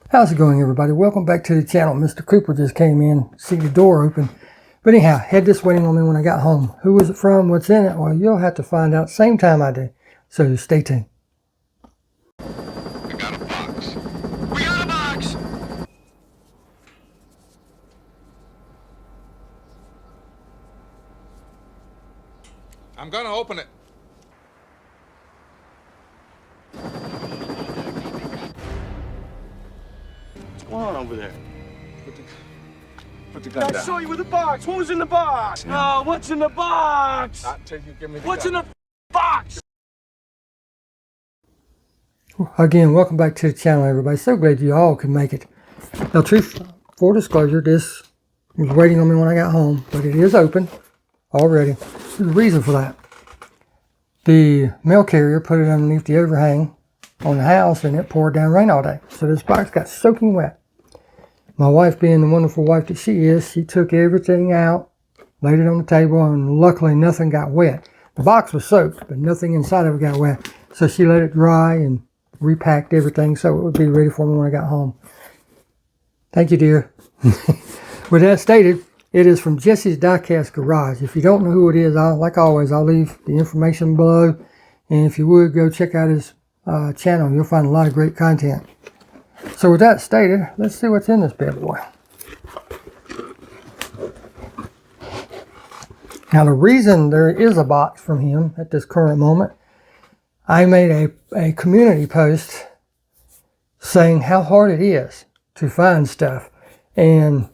How's it going, everybody? Welcome back to the channel. Mr. Cooper just came in, see the door open. But anyhow, had this waiting on me when I got home. Who was it from? What's in it? Well, you'll have to find out same time I do. So stay tuned. We got a box. We got a box! I'm gonna open it. What's going on over there? Put the gun down. I saw you with the box. What was in the box? Oh, what's in the box? Not till you give me the What's gun. in the box? Again, welcome back to the channel, everybody. So glad you all could make it. Now, truth for disclosure, this was waiting on me when I got home, but it is open already. There's a reason for that. The mail carrier put it underneath the overhang on the house, and it poured down rain all day. So this box got soaking wet. My wife, being the wonderful wife that she is, she took everything out, laid it on the table, and luckily nothing got wet. The box was soaked, but nothing inside of it got wet. So she let it dry and repacked everything so it would be ready for me when I got home. Thank you, dear. With that stated, it is from Jesse's Diecast Garage. If you don't know who it is, like always, I'll leave the information below. And if you would, go check out his channel. You'll find a lot of great content. So with that stated, let's see what's in this bad boy. Now, the reason there is a box from him at this current moment, I made a community post saying how hard it is to find stuff. And,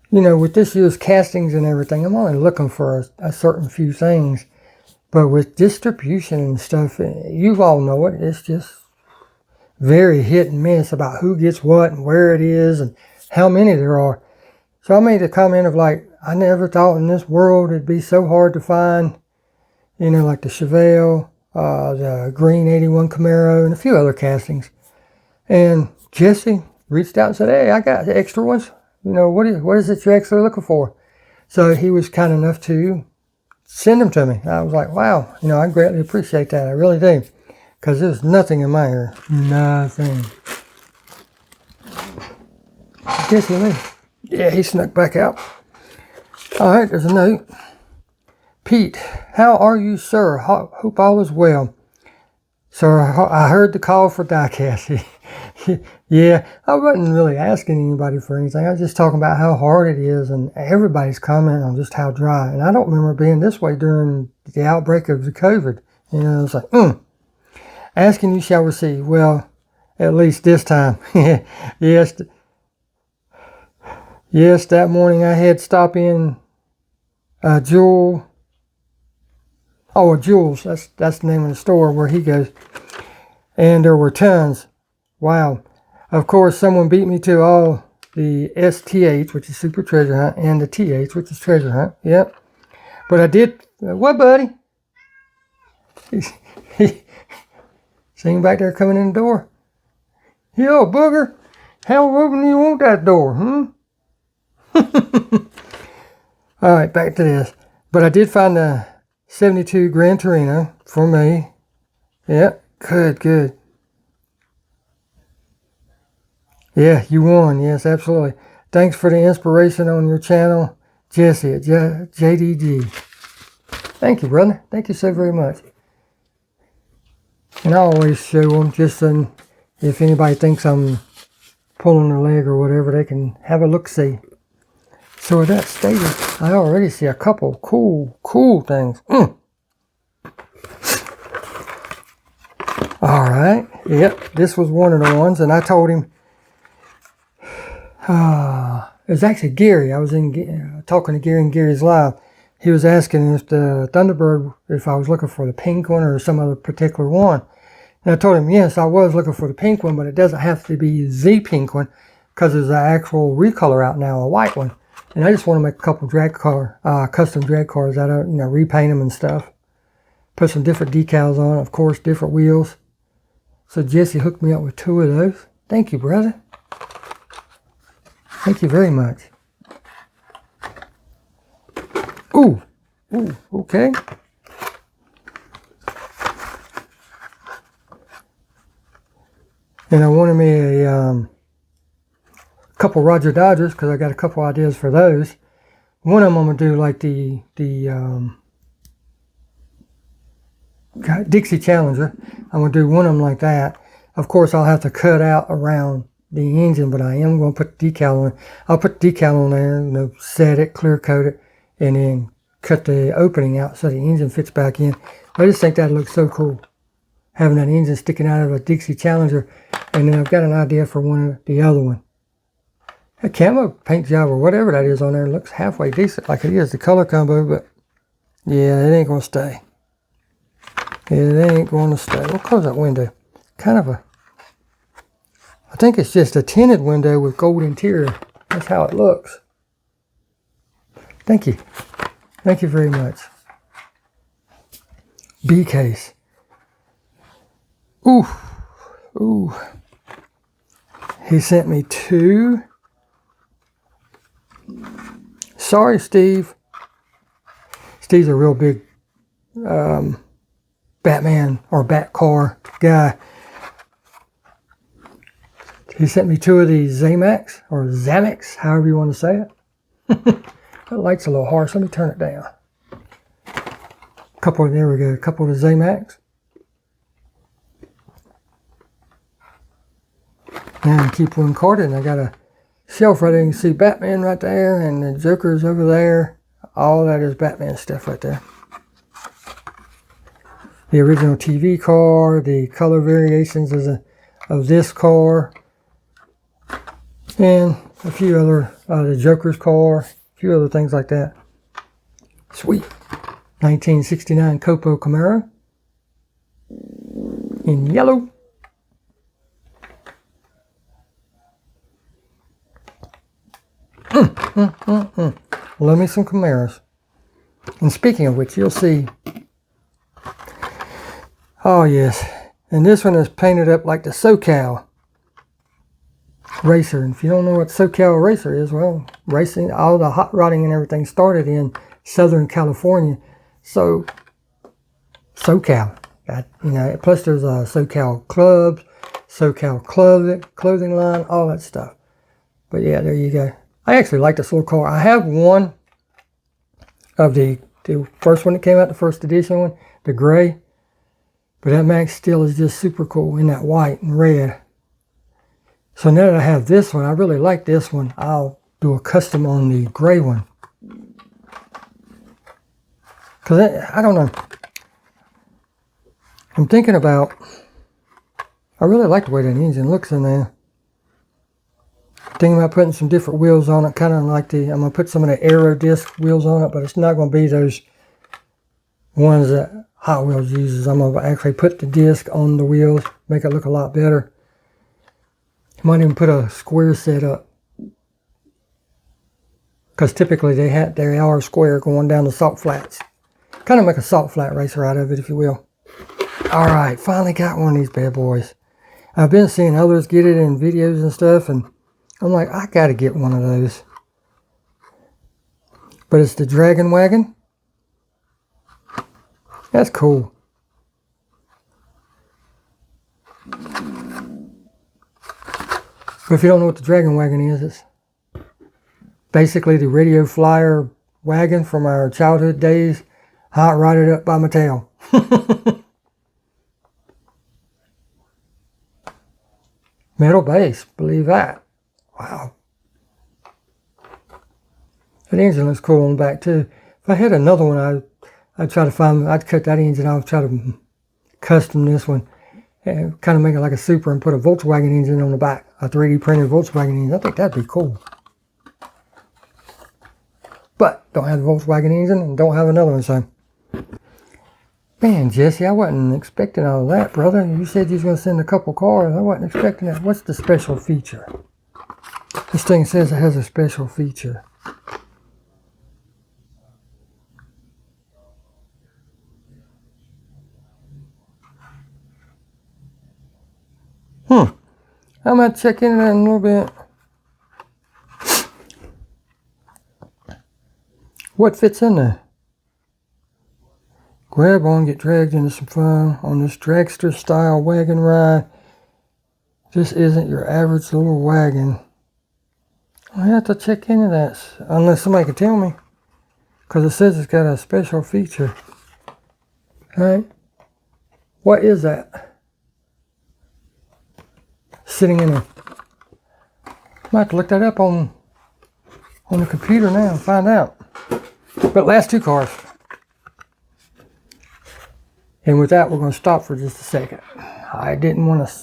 you know, with this year's castings and everything, I'm only looking for a certain few things. But with distribution and stuff, you all know it, it's just very hit and miss about who gets what and where it is and how many there are. So I made a comment of like, I never thought in this world it'd be so hard to find, you know, like the Chevelle, the green 81 Camaro, and a few other castings. And Jesse reached out and said, hey, I got extra ones. You know, what is it you're actually looking for? So he was kind enough to send them to me. I was like, wow, you know, I greatly appreciate that. I really do. Because there's nothing in my ear. Nothing. Jesse, me. Yeah, he snuck back out. All right, there's a note. Pete, how are you, sir? Hope all is well. Sir, I heard the call for Diecast. Yeah, I wasn't really asking anybody for anything. I was just talking about how hard it is, and everybody's commenting on just how dry. And I don't remember being this way during the outbreak of the COVID. You know, it's like, asking you shall receive. Well, at least this time. Yes, that morning I had stop in Jules. That's the name of the store where he goes. And there were tons. Wow. Of course, someone beat me to all the STH, which is Super Treasure Hunt, and the TH, which is Treasure Hunt. Yep. But I did. What, buddy? See him back there coming in the door? Yo, booger. How open do you want that door, All right, back to this. But I did find the 72 Gran Torino for me. Yep, good. Yeah, you won. Yes, absolutely. Thanks for the inspiration on your channel, Jesse at JDG. Thank you, brother. Thank you so very much. And I always show them just so if anybody thinks I'm pulling their leg or whatever, they can have a look-see. So with that stated, I already see a couple cool things. All right. Yep, this was one of the ones, and I told him, it was actually Gary. I was talking to Gary in Gary's Live. He was asking if the Thunderbird, if I was looking for the pink one or some other particular one. And I told him, yes, I was looking for the pink one, but it doesn't have to be the pink one because there's an actual recolor out now, a white one. And I just want to make a couple custom drag cars out of it, you know, repaint them and stuff. Put some different decals on, of course, different wheels. So Jesse hooked me up with 2 of those. Thank you, brother. Thank you very much. Ooh, okay. And I wanted me a couple Roger Dodgers because I got a couple ideas for those. One of them I'm going to do like the Dixie Challenger. I'm going to do one of them like that. Of course, I'll have to cut out around the engine, but I am going to put the decal on. I'll put the decal on there, you know, set it, clear coat it, and then cut the opening out so the engine fits back in. I just think that looks so cool, having that engine sticking out of a Dixie Challenger. And then I've got an idea for the other one. That camo paint job or whatever that is on there looks halfway decent, like it is the color combo, but yeah, it ain't going to stay. It ain't going to stay. We'll close that window. Kind of a, I think it's just a tinted window with gold interior. That's how it looks. Thank you. Thank you very much. B case. Ooh. Ooh. He sent me 2. Sorry, Steve. Steve's a real big Batman or Batcar guy. He sent me 2 of these Zamax or Zamex, however you want to say it. That light's a little harsh. Let me turn it down. There we go. A couple of the Zamax. And I keep one carded, and I got a shelf right there. You can see Batman right there, and the Joker's over there. All that is Batman stuff right there. The original TV car, the color variations of this car, and a few other, the Joker's car, a few other things like that. Sweet. 1969 Copo Camaro in yellow. Love me some Camaros. And speaking of which, you'll see. Oh yes, and this one is painted up like the SoCal Racer. And if you don't know what SoCal Racer is, well, racing, all the hot rodding and everything started in Southern California. So SoCal, you know. Plus there's SoCal clubs, SoCal clothing line, all that stuff. But yeah, there you go. I actually like this little car. I have one of the first one that came out, the first edition one, the gray. But that Max Steel is just super cool in that white and red. So now that I have this one, I really like this one. I'll do a custom on the gray one. Because I don't know. I'm thinking about, I really like the way that engine looks in there. Thinking about putting some different wheels on it, kind of like I'm going to put some of the Aero disc wheels on it, but it's not going to be those ones that Hot Wheels uses. I'm going to actually put the disc on the wheels, make it look a lot better. Might even put a square set up, because typically they are square going down the salt flats. Kind of make a salt flat racer out of it, if you will. Alright, finally got one of these bad boys. I've been seeing others get it in videos and stuff, and I'm like, I gotta get one of those. But it's the Dragon Wagon. That's cool. But if you don't know what the Dragon Wagon is, it's basically the Radio Flyer wagon from our childhood days, hot rodded up by Mattel. Metal base, believe that. Wow. That engine looks cool on the back too. If I had another one, I'd try to find, I'd cut that engine off, try to custom this one, and kind of make it like a Super and put a Volkswagen engine on the back, a 3D printed Volkswagen engine. I think that'd be cool. But don't have the Volkswagen engine and don't have another one, so. Man, Jesse, I wasn't expecting all that, brother. You said you was going to send a couple cars. I wasn't expecting that. What's the special feature? This thing says it has a special feature. I'm going to check into that in a little bit. What fits in there? Grab on, get dragged into some fun on this dragster style wagon ride. This isn't your average little wagon. I have to check into that unless somebody can tell me. Because it says it's got a special feature. Alright. What is that? Sitting in there. I might have to look that up on the computer now and find out. But last two cars. And with that, we're going to stop for just a second. I didn't want to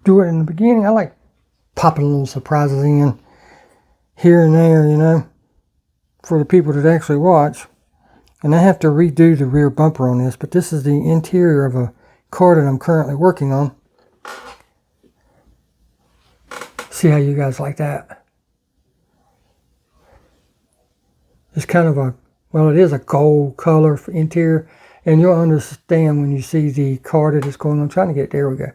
do it in the beginning. I like popping little surprises in here and there, you know, for the people that actually watch. And I have to redo the rear bumper on this, but this is the interior of a car that I'm currently working on. See how you guys like that? It's kind of a, well, it is a gold color for interior, and you'll understand when you see the car that it's going on. I'm trying to get it, there we go.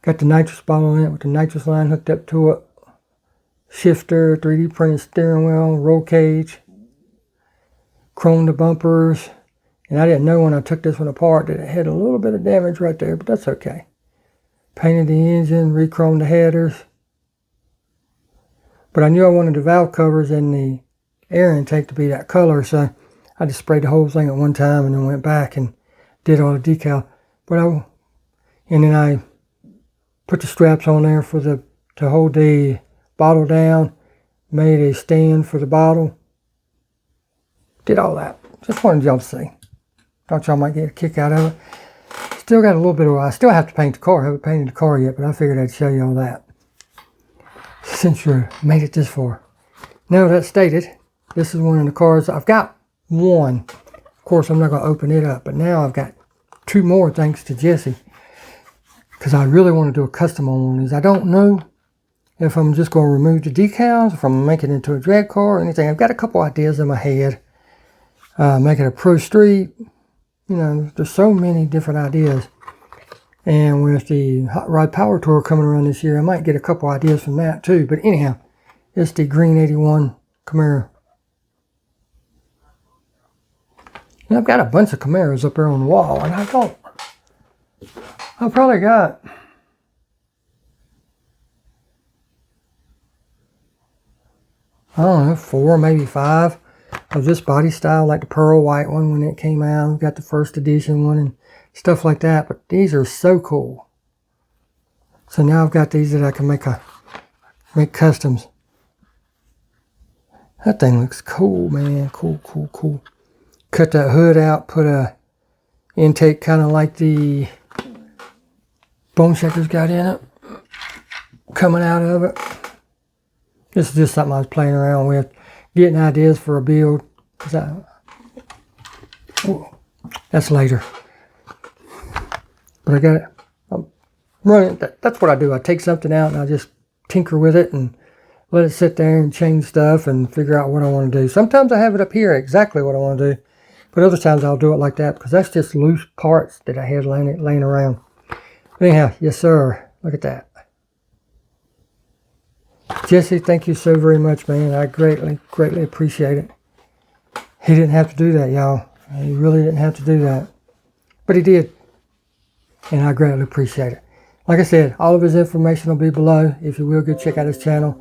Got the nitrous bottle in it with the nitrous line hooked up to it. Shifter, 3D printed steering wheel, roll cage, chromed the bumpers. And I didn't know when I took this one apart that it had a little bit of damage right there, but that's okay. Painted the engine, re-chromed the headers. But I knew I wanted the valve covers and the air intake to be that color, so I just sprayed the whole thing at one time and then went back and did all the decal. And then I put the straps on there for to hold the bottle down, made a stand for the bottle, did all that. Just wanted y'all to see. Thought y'all might get a kick out of it. Still got a little bit of, I still have to paint the car. I haven't painted the car yet, but I figured I'd show you all that since you made it this far. Now that stated, this is one of the cars. I've got one. Of course, I'm not going to open it up, but now I've got two more thanks to Jesse, because I really want to do a custom on one of these. I don't know if I'm just going to remove the decals, if I'm going to make it into a drag car or anything. I've got a couple ideas in my head. Make it a pro street. You know, there's so many different ideas. And with the Hot Rod Power Tour coming around this year, I might get a couple ideas from that too. But anyhow, it's the green 81 Camaro. And I've got a bunch of Camaros up there on the wall, and I've probably got, I don't know, 4, maybe 5 of this body style, like the pearl white one when it came out. We've got the first edition one and stuff like that, but these are so cool. So now I've got these that I can make customs. That thing looks cool, man. Cool, cool, cool. Cut that hood out, put a intake kind of like the Bone Shaker's got in it, coming out of it. This is just something I was playing around with, getting ideas for a build. That's later. But I got it. I'm running. That's what I do. I take something out and I just tinker with it and let it sit there and change stuff and figure out what I want to do. Sometimes I have it up here exactly what I want to do. But other times I'll do it like that because that's just loose parts that I had laying around. But anyhow, yes sir. Look at that. Jesse, thank you so very much, man. I greatly, greatly appreciate it. He didn't have to do that, y'all. He really didn't have to do that. But he did. And I greatly appreciate it. Like I said, all of his information will be below. If you will, go check out his channel.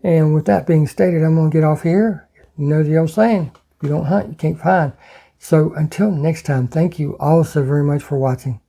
And with that being stated, I'm going to get off here. You know the old saying, if you don't hunt, you can't find. So until next time, thank you all so very much for watching.